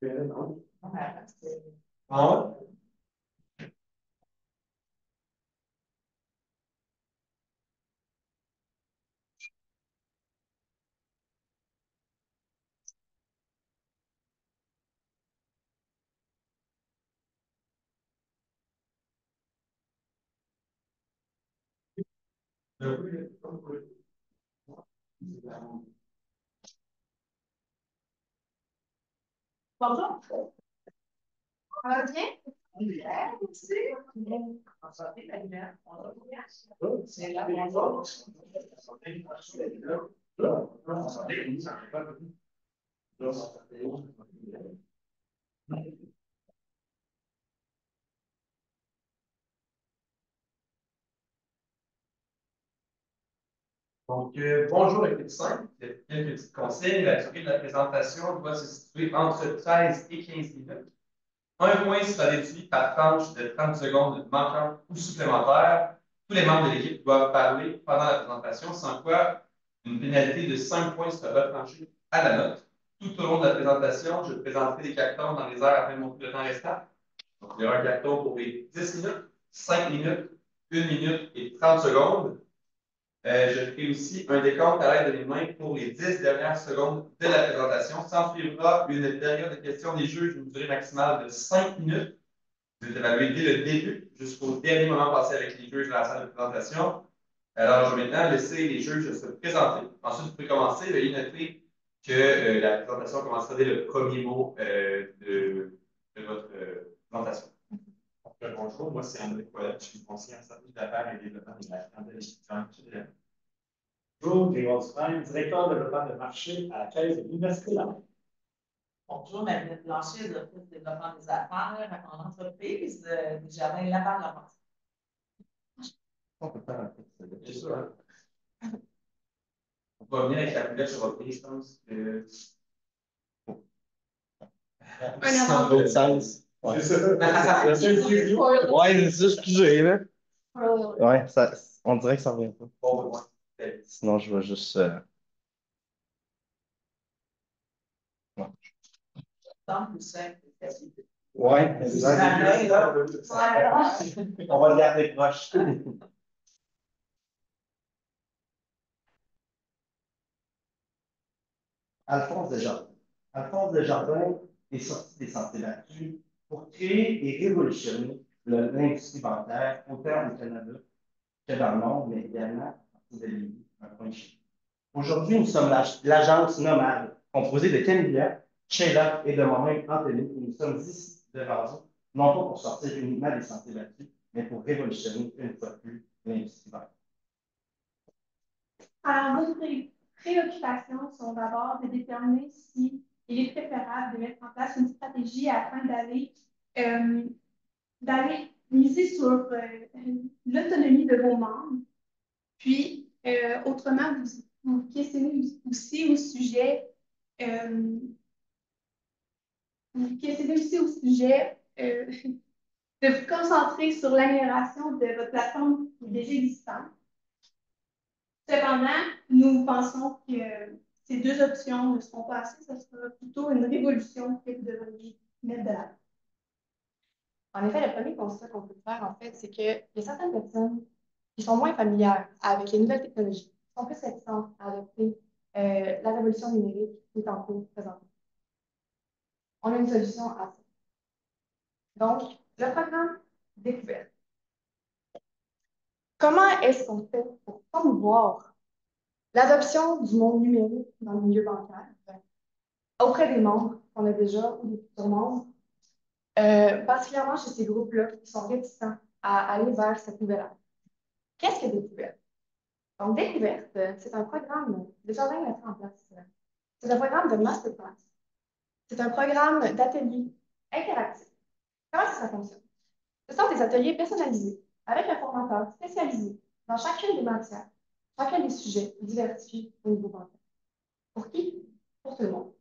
Ah ouais? Bonjour. Ça va bien? Bien, merci. En santé, la lumière. C'est là, bonjour. Donc, bonjour les médecins. Quelques petites consignes. La durée de la présentation doit se situer entre 13 et 15 minutes. Un point sera déduit par tranche de 30 secondes manquantes ou supplémentaires. Tous les membres de l'équipe doivent parler pendant la présentation, sans quoi une pénalité de 5 points sera retranchée à la note. Tout au long de la présentation, je présenterai des cartons dans les heures afin de montrer le temps restant. Donc, il y aura un carton pour les 10 minutes, 5 minutes, 1 minute et 30 secondes. Je ferai aussi un décompte à l'aide de mes mains pour les 10 dernières secondes de la présentation. S'ensuivra une période de questions des juges d'une durée maximale de 5 minutes. Vous êtes évalué dès le début jusqu'au dernier moment passé avec les juges dans la salle de présentation. Alors, je vais maintenant laisser les juges se présenter. Ensuite, vous pouvez commencer. Veuillez noter que la présentation commencera dès le premier mot de votre présentation. Bonjour, moi c'est André Poilette, je suis conseiller en stratégie d'affaires et développement de la clientèle étudiante. Bonjour, Grégoire Dufresne, directeur de développement de marché à la Caisse de l'Université Laval. Bonjour, Marie Blanchet, directrice de développement des affaires en entreprise du Jardin Laval-Laurent. On peut faire un peu de Bien sûr. On va venir avec la poubelle sur votre pied, je pense. dans l'autre sens. Ouais. C'est ça. Ouais, c'est ça, excusez, là. Ouais, ça, on dirait que ça revient pas. Bon, ouais. Sinon, je vais juste. Ouais, Simple, simple, facile. ouais, exact. On va le garder proche. Alphonse Desjardins. Alphonse Desjardins est sorti des sentiers battus pour créer et révolutionner l'industrie bancaire, autant au Canada que dans le monde, mais également à partir de Lévis, un point de Chine. Aujourd'hui, nous sommes l'agence nomade, composée de Camilla, Sheila et de moi-même, Anthony, et nous sommes ici devant vous, non pas pour sortir uniquement des sentiers battus, mais pour révolutionner une fois de plus l'industrie bancaire. Alors, nos préoccupations sont d'abord de déterminer si il est préférable de mettre en place une stratégie afin d'aller miser sur l'autonomie de vos membres. Puis, autrement, vous questionnez aussi au sujet, vous questionnez aussi au sujet de vous concentrer sur l'amélioration de votre plateforme déjà existante. Cependant, nous pensons que ces deux options ne seront pas assez, ce sera plutôt une révolution que vous devriez mettre de l'avant. En effet, le premier constat qu'on peut faire, en fait, c'est qu'il y a certaines personnes qui sont moins familières avec les nouvelles technologies, qui sont plus réticentes à adopter la révolution numérique qui est en cours présentement. On a une solution à ça. Donc, le programme Découverte. Comment est-ce qu'on fait pour promouvoir l'adoption du monde numérique dans le milieu bancaire auprès des membres qu'on a déjà ou des futurs membres, particulièrement chez ces groupes-là qui sont réticents à aller vers cette nouvelle ère? Qu'est-ce que Découverte? Donc, Découverte, c'est un programme de jardin à mettre en place. C'est un programme de masterclass. C'est un programme d'atelier interactif. Comment ça fonctionne? Ce sont des ateliers personnalisés avec un formateur spécialisé dans chacune des matières, chacun des sujets diversifiés au niveau bancaire. Pour qui? Pour tout le monde.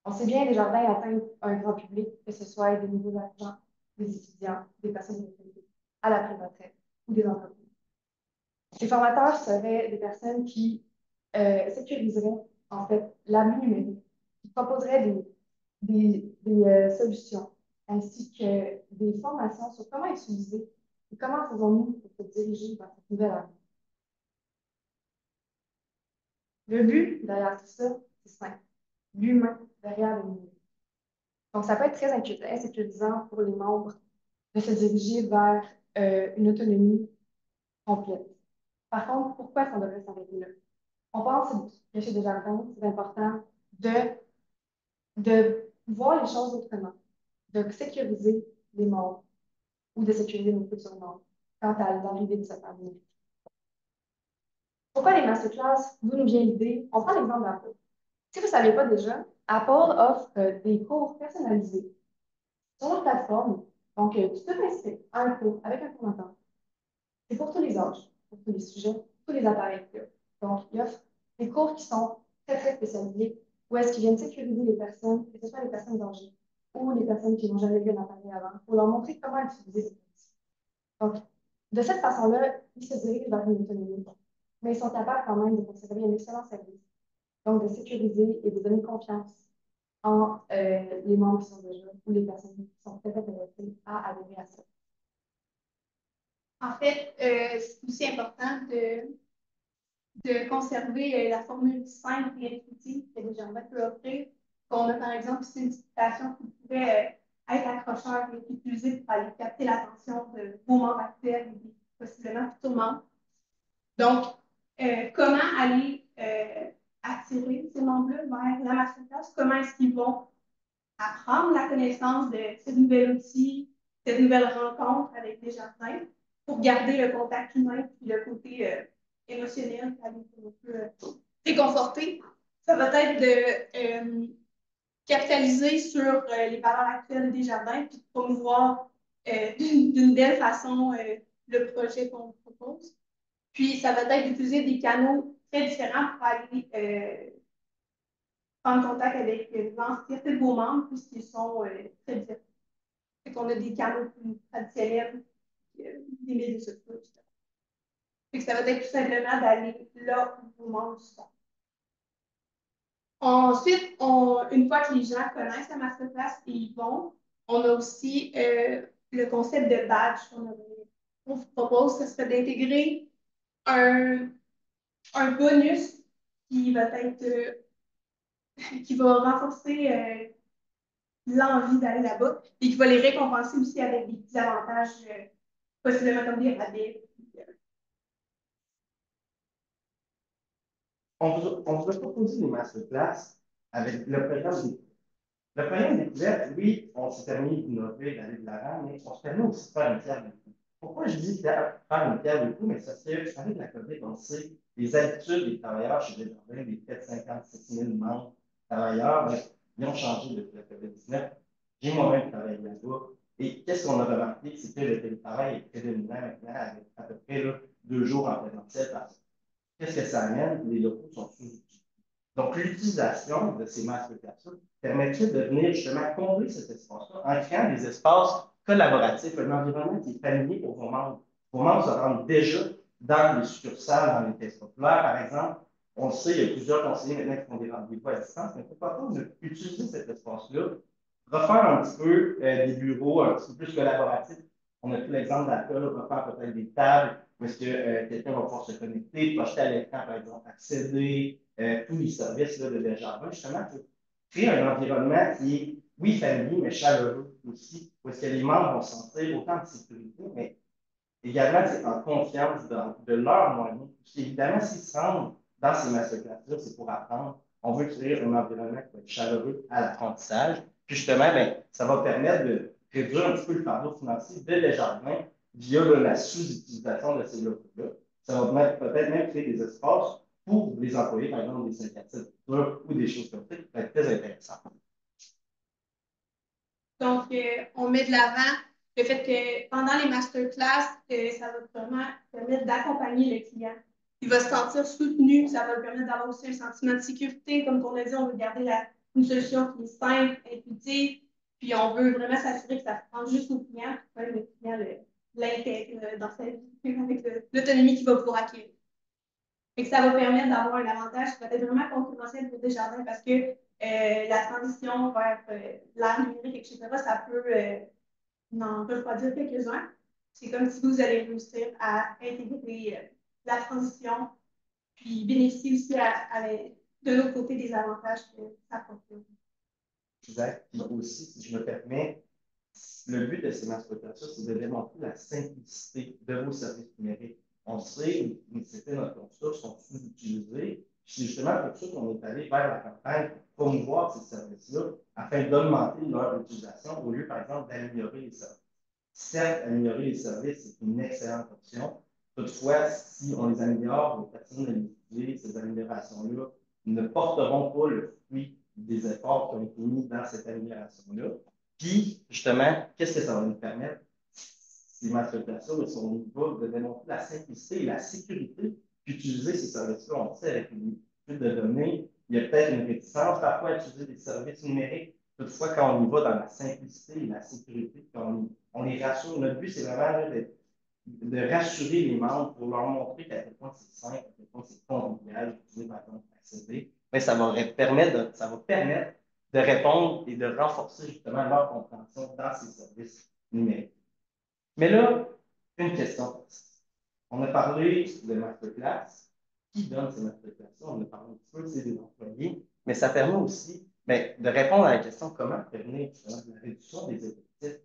On sait bien, les jardins atteignent un grand public, que ce soit des nouveaux arrivants, des étudiants, des personnes retraitées, à la pré-retraite ou des entreprises. Les formateurs seraient des personnes qui sécuriseraient en fait l'avenir numérique, qui proposeraient des des solutions, ainsi que des formations sur comment utiliser et comment faisons-nous pour se diriger vers cette nouvelle ère. Le but derrière tout ça, c'est simple. L'humain derrière le numérique. Donc, ça peut être très insécurisant pour les membres de se diriger vers une autonomie complète. Par contre, pourquoi ça devrait s'arrêter là? On pense que chez Desjardins, c'est important de voir les choses autrement, de sécuriser les membres ou de sécuriser nos futurs membres quant à l'arrivée de cette année. Pourquoi les masterclass? D'où nous vient l'idée? On prend l'exemple d'Apple. Si vous ne savez pas déjà, Apple offre des cours personnalisés sur leur plateforme. Donc, tu peux t'inscrire à un cours avec un formateur. C'est pour tous les âges, pour tous les sujets, tous les appareils. Donc, il offre des cours qui sont très, très spécialisés, où est-ce qu'ils viennent sécuriser les personnes, que ce soit les personnes âgées ou les personnes qui n'ont jamais vu un appareil avant, pour leur montrer comment utiliser ces outils. Donc, de cette façon-là, ils se dirigent vers une autonomie, mais ils sont capables quand même de conserver un excellent service. Donc, de sécuriser et de donner confiance en les membres qui sont déjà ou les personnes qui sont peut-être intéressées à adhérer à ça. En fait, c'est aussi important de conserver la formule simple et intuitive que Desjardins peut offrir. On a par exemple ici une citation qui pourrait être accrocheur et utilisée pour aller capter l'attention de vos membres actuels et possiblement futurs membres. Donc, comment aller attirer ces membres-là vers la masterclass? Comment est-ce qu'ils vont apprendre la connaissance de ce nouvel outil, cette nouvelle rencontre avec Desjardins pour garder le contact humain et le côté émotionnel qui un peu réconforté. Ça va être de capitaliser sur les valeurs actuelles de Desjardins puis de promouvoir d'une belle façon le projet qu'on propose. Puis, ça va être d'utiliser des canaux très différents pour aller prendre contact avec certains de vos membres puisqu'ils sont très différents. Fait qu'on a des canaux plus traditionnels, des médias sociaux, etc. Fait que ça va être tout simplement d'aller là où vos membres sont. Ensuite, une fois que les gens connaissent la masterclass et ils vont, on a aussi le concept de badge qu'on vous propose, ce serait d'intégrer un bonus qui va être qui va renforcer l'envie d'aller là-bas et qui va les récompenser aussi avec des petits avantages, possiblement comme des rabais. On vous a proposé des masterclass avec le programme des Le programme découverte, oui, on s'est permis d'innover, d'aller de l'avant, mais on se permet aussi de faire une pierre de coups. Pourquoi je dis faire une pierre de coups? Mais ça fait, avec la COVID, on sait, les habitudes des travailleurs chez Desjardins, des près de 56 000 membres travailleurs, ben, ils ont changé depuis la COVID-19. J'ai moi-même travaillé là-bas. Et qu'est-ce qu'on a remarqué? C'est que le télétravail est prédominant maintenant, avec à peu près là, 2 jours en présentiel par semaine. Qu'est-ce que ça amène? Les locaux sont sous-utilisés. Donc, l'utilisation de ces masterclass permettrait de venir justement combler cet espace-là en créant des espaces collaboratifs, un environnement qui est familier pour vos membres. Vos membres se rendent déjà dans les succursales, dans les caisses populaires, par exemple. On le sait, il y a plusieurs conseillers maintenant qui font des rendez-vous à distance, mais pourquoi pas utiliser cet espace-là, refaire un petit peu des bureaux un petit peu plus collaboratifs. On a pris l'exemple d'Apple, refaire peut-être des tables où est-ce que quelqu'un va pouvoir se connecter, projeter à l'écran, par exemple, accéder, tous les services là, de Desjardins, justement, pour créer un environnement qui est, oui, familier, mais chaleureux aussi, où est-ce que les membres vont se sentir autant de sécurité, mais également en confiance de leurs moyens. Parce qu'évidemment, s'ils se rendent dans ces masterclass-là, c'est pour apprendre. On veut créer un environnement qui va être chaleureux à l'apprentissage. Puis justement, ben, ça va permettre de réduire un petit peu le fardeau financier de Desjardins via la sous-utilisation de ces locaux-là. Ça va peut-être même créer des espaces pour les employés, par exemple, des syndicats ou des choses comme ça, qui peuvent être très intéressantes. Donc, on met de l'avant le fait que pendant les masterclass, ça va vraiment permettre d'accompagner le client. Il va se sentir soutenu, ça va lui permettre d'avoir aussi un sentiment de sécurité. Comme on a dit, on veut garder une solution qui est simple, intuitive, puis on veut vraiment s'assurer que ça se prend juste au client, pour que le client l'intègre dans sa vie avec l'autonomie qu'il va pouvoir acquérir. Et que ça va permettre d'avoir un avantage qui va être vraiment concurrentiel pour Desjardins parce que la transition vers l'ère numérique, etc., ça peut n'en refroidir quelques-uns. C'est comme si vous allez réussir à intégrer la transition, puis bénéficier aussi de l'autre côté des avantages que ça procure. Exact. Puis aussi, si je me permets, le but de ces masterclass, c'est de démontrer la simplicité de vos services numériques. On sait, c'était notre constat, sont sous-utilisés. C'est justement pour ça qu'on est allé vers la campagne pour promouvoir ces services-là afin d'augmenter leur utilisation au lieu, par exemple, d'améliorer les services. Certes, améliorer les services, c'est une excellente option. Toutefois, si on les améliore, les personnes à utiliser ces améliorations-là ne porteront pas le fruit des efforts qui ont été mis dans cette amélioration-là. Puis, justement, qu'est-ce que ça va nous permettre? Ces masterclass-là sont au niveau de démontrer la simplicité et la sécurité qu'utiliser ces services-là. On sait, avec une étude de données, il y a peut-être une réticence parfois à utiliser des services numériques. Toutefois, quand on y va dans la simplicité et la sécurité, on les rassure. Notre but, c'est vraiment de rassurer les membres pour leur montrer qu'à quel point c'est simple, à quel point c'est convivial d'utiliser, par exemple, accéder. Mais ça va permettre de répondre et de renforcer justement leur compréhension dans ces services numériques. Mais là, une question. On a parlé de masterclass. Qui donne ces masterclass-là? On a parlé un petit peu des employés, mais ça permet aussi de répondre à la question comment prévenir la réduction des effectifs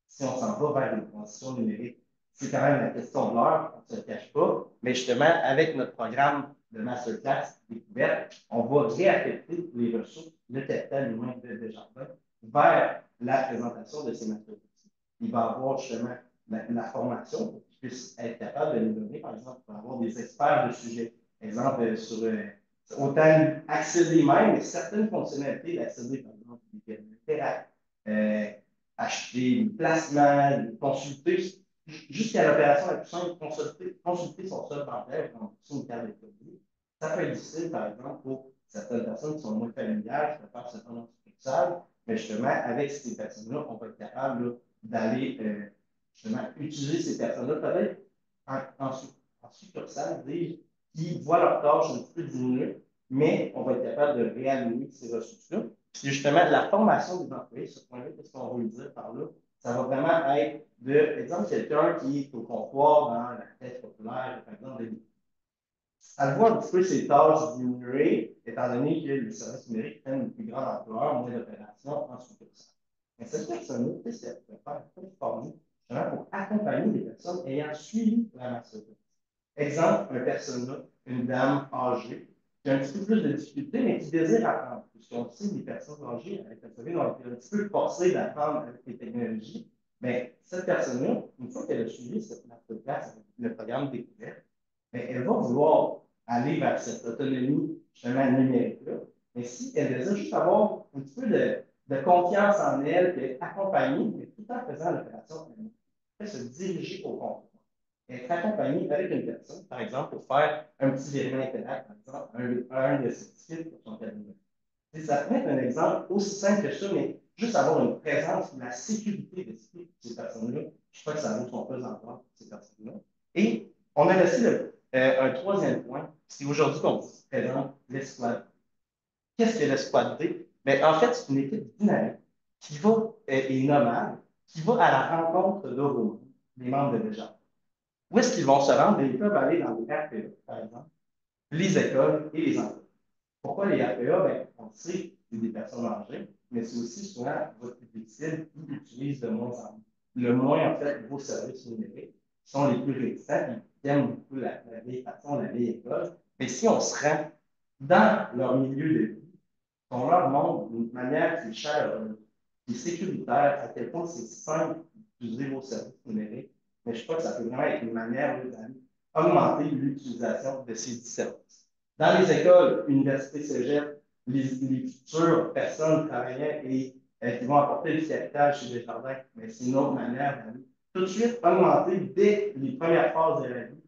si on s'en va vers une transition numérique. C'est quand même la question de l'heure, on ne se le cache pas, mais justement, avec notre programme de masterclass découverte, on va réaffecter les ressources, le capital humain de Desjardins vers la présentation de ces masterclass. Il va y avoir justement la formation pour qu'ils puissent être capables de les donner. Par exemple, il va y avoir des experts de sujet. Exemple, sur autant accéder même, mais certaines fonctionnalités d'accéder, par exemple, des terapes, acheter des placements, consulter, jusqu'à l'opération la plus simple, consulter son solde bancaire, consulter une carte de crédit. Ça peut être difficile, par exemple, pour certaines personnes qui sont moins familières, qui préfèrent se prendre en succursale, mais justement, avec ces personnes-là, on va être capable d'aller justement utiliser ces personnes-là, peut-être en succursale, qui voient leur tâche un petit peu diminuer, mais on va être capable de réallouer ces ressources-là. Puis justement, la formation des employés, ce point-là, qu'est-ce qu'on veut dire par là? Ça va vraiment être par exemple, quelqu'un qui est au comptoir dans la caisse populaire, par exemple, elle voit un petit peu ses tâches diminuer, étant donné que les services numériques prennent une plus grande ampleur, moins d'opérations en sous-personne. Mais cette personne-là, qu'est-ce qu'elle peut faire? Elle peut former justement pour accompagner les personnes ayant suivi la masterclass. Exemple, une personne-là, une dame âgée, qui a un petit peu plus de difficultés, mais qui désire apprendre. Puisqu'on sait que les personnes âgées, avec la COVID, ont été un petit peu forcées d'apprendre avec les technologies. Mais cette personne-là, une fois qu'elle a suivi cette masterclass avec le programme découverte, elle va vouloir aller vers cette autonomie justement numérique-là. Mais si elle désire juste avoir un petit peu de confiance en elle, puis être accompagnée, mais tout en faisant l'opération, elle se diriger au comptoir. Être accompagnée avec une personne, par exemple, pour faire un petit virement interact, par exemple, un de ses tickets pour son cabinet. Ça peut être un exemple aussi simple que ça, mais juste avoir une présence et la sécurité d'esprit de ces personnes-là, je crois que ça vaut son pesant d'or pour ces personnes-là. Et on a laissé un troisième point, c'est aujourd'hui qu'on vous présente l'escouade. Qu'est-ce que l'escouade D? En fait, c'est une équipe dynamique qui va, et nomade, qui va à la rencontre de vos membres, des membres de Desjardins. Où est-ce qu'ils vont se rendre? Ils peuvent aller dans les RPA, par exemple, les écoles et les entreprises. Pourquoi les RPA? On sait que c'est des personnes âgées, mais c'est aussi souvent votre public cible qui utilise de moins en moins. Le moins, en fait, vos services numériques sont les plus réticents, ils aiment beaucoup la vieille façon, la vieille école. Mais si on se rend dans leur milieu de vie, on leur montre d'une manière qui est chaleureuse, qui est sécuritaire, à quel point c'est simple d'utiliser vos services numériques, mais je crois que ça peut vraiment être une manière d'augmenter l'utilisation de ces services. Dans les écoles, universités, cégep, les futures personnes travaillant et qui vont apporter du capital chez Desjardins, mais c'est une autre manière d'aller tout de suite augmenter dès les premières phases de la vie,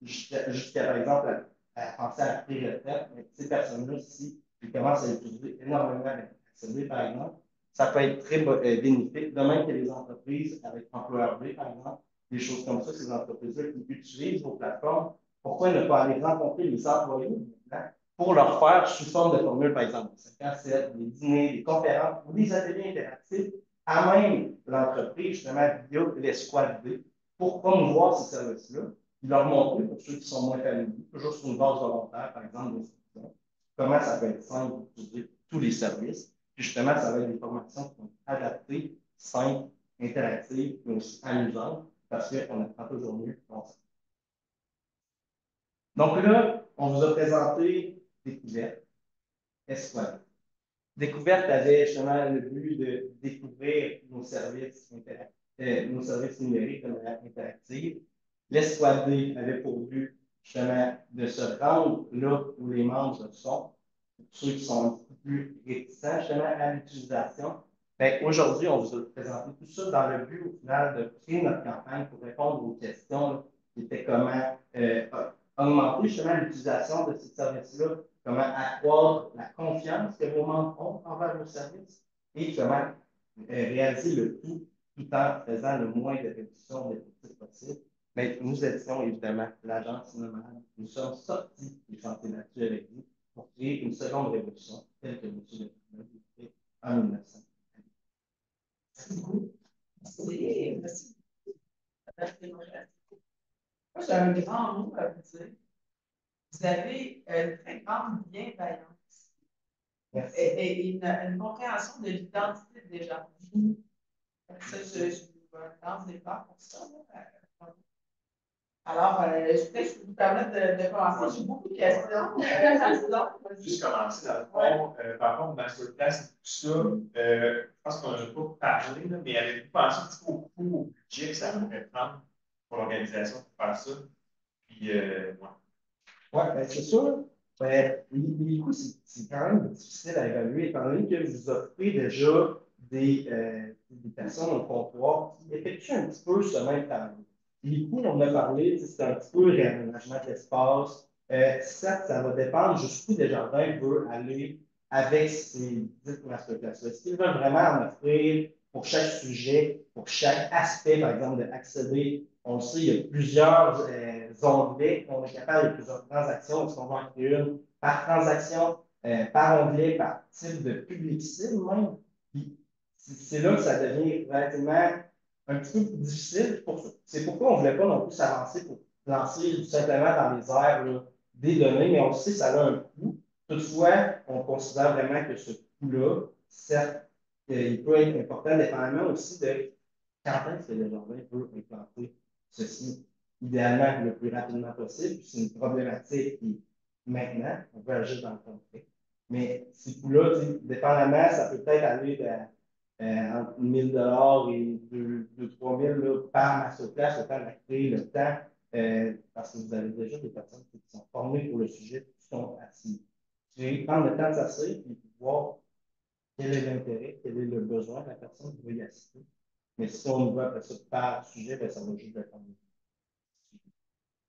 jusqu'à par exemple, à penser à la pré-retraite. Mais ces personnes-là, si ils commencent à utiliser énormément d'accéder, par exemple, ça peut être très bénéfique. De même que les entreprises avec employeur B, par exemple, des choses comme ça, ces entreprises-là qui utilisent vos plateformes, pourquoi ne pas aller rencontrer les employés maintenant pour leur faire sous forme de formule, par exemple, des 5 à 7, des dîners, des conférences ou des ateliers interactifs à même l'entreprise, justement, via l'escouade B, pour promouvoir ces services-là, et leur montrer, pour ceux qui sont moins familiers, toujours sur une base volontaire, par exemple, d'instruction, comment ça peut être simple d'utiliser tous les services. Puis justement, ça va être des formations qui sont adaptées, simples, interactives, mais aussi amusantes, parce qu'on apprend toujours mieux ensemble. Donc là, on vous a présenté Découverte, Escouade. Découverte avait justement le but de découvrir nos services numériques de manière interactive. L'Escouade D avait pour but justement de se rendre là où les membres sont, pour ceux qui sont un peu plus réticents justement à l'utilisation. Aujourd'hui, on vous a présenté tout ça dans le but au final de créer notre campagne pour répondre aux questions là, qui étaient comment augmenter justement l'utilisation de ces services-là, comment accroître la confiance que vos membres ont envers vos services et comment réaliser le tout en faisant le moins de réductions d'effectifs possible. Mais nous étions évidemment l'agence Nomade. Nous sommes sortis des sentiers battus avec vous pour créer une seconde révolution, telle que M. Lefebvre l'a fait en 1900. Merci beaucoup. Merci. Moi, j'ai un grand mot à vous dire. Vous avez une très grande bienveillance et une compréhension de l'identité des gens. Ça, je vous lance des fleurs pour ça. Alors, je vous permettre de commencer. J'ai beaucoup de questions. Juste commencer dans le fond. Par contre, masterclass et tout ça, je pense qu'on n'a pas parlé, là, mais avez-vous pensé un petit peu au coût, au budget que ça pourrait prendre pour l'organisation pour faire ça? Puis, ouais. Oui, c'est sûr. Les coûts, c'est quand même difficile à évaluer, étant donné que vous offrez déjà des personnes au comptoir qui effectuent un petit peu ce même travail. Les coûts, on en a parlé, c'est un petit peu réaménagement d'espace. Certes, ça va dépendre jusqu'où Desjardins veut aller avec ces 10 masterclass. Est-ce qu'ils veulent vraiment en offrir pour chaque sujet, pour chaque aspect, par exemple, d'accéder? On le sait, il y a plusieurs onglets qu'on est capable, il y a plusieurs transactions. Est-ce qu'on va en créer une par transaction, par onglet, par type de public cible même? C'est là que ça devient relativement un petit peu plus difficile. C'est pourquoi on ne voulait pas non plus s'avancer pour lancer tout simplement dans les airs là, des données, mais on sait que ça a un coût. Toutefois, on considère vraiment que ce coût-là, certes, il peut être important, dépendamment aussi de quand est-ce que le jardin peut implanter ceci, idéalement le plus rapidement possible. C'est une problématique qui, maintenant, on peut agir dans le concret. Mais ces coûts-là, dépendamment, ça peut peut-être aller entre 1 000 et 2 000 3 000 par masterclass, le temps d'acter, le temps, parce que vous avez déjà des personnes qui sont formées pour le sujet, qui sont assis. Prendre le temps de s'asseoir et voir quel est l'intérêt, quel est le besoin de la personne qui veut y assister. Mais si on y va après ça par sujet, ben, ça va juste dépendre.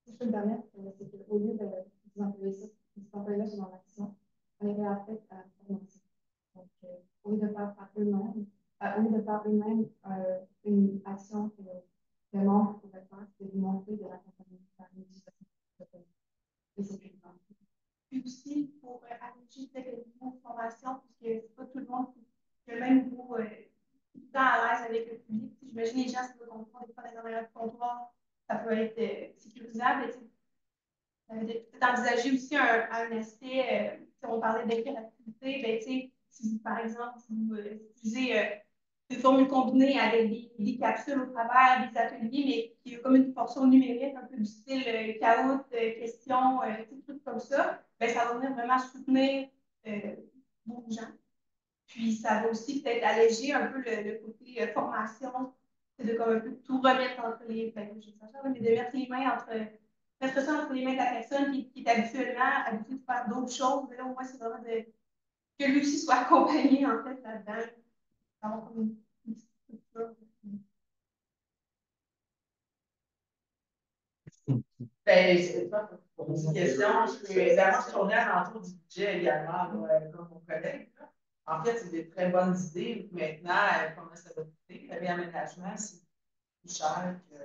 Si je peux me permettre, c'est qu'au lieu de vous employer ça, vous employer sur l'action, on est réaffecté à la formation. Donc, au lieu de faire par eux-mêmes, au lieu de faire eux-mêmes une action que le membre pourrait faire, c'est de montrer de l'accompagnement par l'utilisation de et c'est plus grand. Puis aussi, pour alléger peut-être le niveau de formation, puisque c'est pas tout le monde qui a le même niveau tout le temps à l'aise avec le public. J'imagine les gens, si veulent comprendre des fois dans les arrières du comptoir, ça peut être sécurisable. Peut-être envisager aussi un aspect, si on parlait d'interactivité, ben, si par exemple, vous utilisez une formule combinée avec des capsules au travers des ateliers, mais qui a comme une portion numérique, un peu du style caout, questions, des trucs comme ça, ben, ça va venir vraiment soutenir vos gens. Puis ça va aussi peut-être alléger un peu le côté formation, c'est de comme un peu tout remettre entre les mains. Mais de mettre les mains mettre ça entre les mains de la personne qui est habituellement habituée de faire d'autres choses. Mais là, au moins, c'est vraiment que lui aussi soit accompagné en fait là-dedans. Avoir comme une petite structure. Ben, c'est pas pour une question. Je peux évidemment tourner à l'entour du budget également, comme mon collègue. En fait, c'est des très bonnes idées. Maintenant, comment ça va coûter? Le réaménagement, c'est plus cher que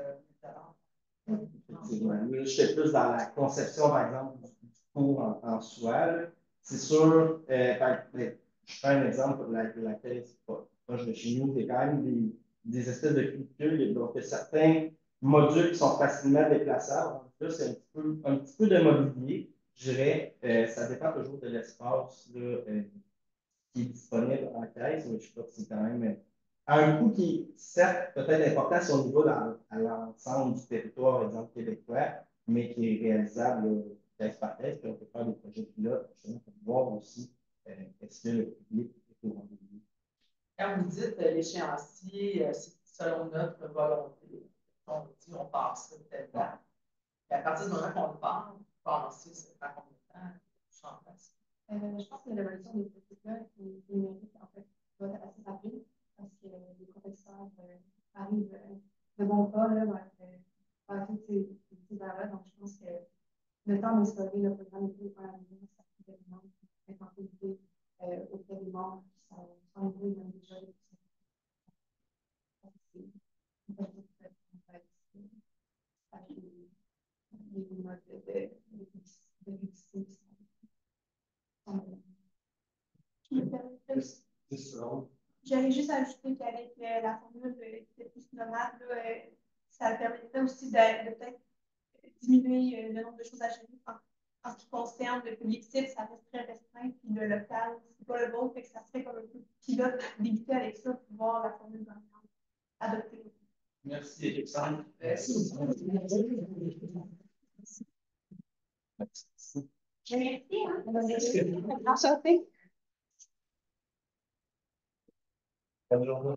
Effectivement. Là, j'étais plus dans la conception, par exemple, du cours en soi. Là. c'est sûr, je prends un exemple, laquelle c'est pas proche de chez nous, c'est quand même des espèces de cultures, donc il y a certains modules qui sont facilement déplaçables. Là, c'est un petit peu de mobilier, je dirais. Ça dépend toujours de l'espace là, qui est disponible en caisse, mais je crois que c'est quand même à un coût qui est certes peut-être important si on y va à l'ensemble du territoire, par exemple, québécois, mais qui est réalisable caisse par caisse, puis on peut faire des projets pilotes justement pour voir aussi est-ce que le public est au rendez-vous. Quand vous dites l'échéancier, c'est selon notre volonté. On dit on passe telle date. Et à partir du moment qu'on le parle, penser, ça prend combien de temps? Je en place. Je pense que l'évolution des statistiques-là numériques, en fait, va être assez rapide parce que les professeurs arrivent de bon pas là, vers toutes ces heures-là. Donc, je pense que le temps d'instaurer le programme est pas à venir, ça peut vraiment implanter auprès des membres qui sont nouveaux, même déjà les modes de publicité. J'allais juste ajouter qu'avec la formule de plus nomade, là, ça permettrait aussi de peut-être diminuer le nombre de choses à gérer. En ce qui concerne le public cible, ça reste très restreint, puis le local, c'est pas le bon, fait que ça serait comme un peu pilote d'éviter avec ça pour voir la formule dominante adoptée. Merci, Alexandre. Merci. Merci, hein? Enchantée. Bonne journée.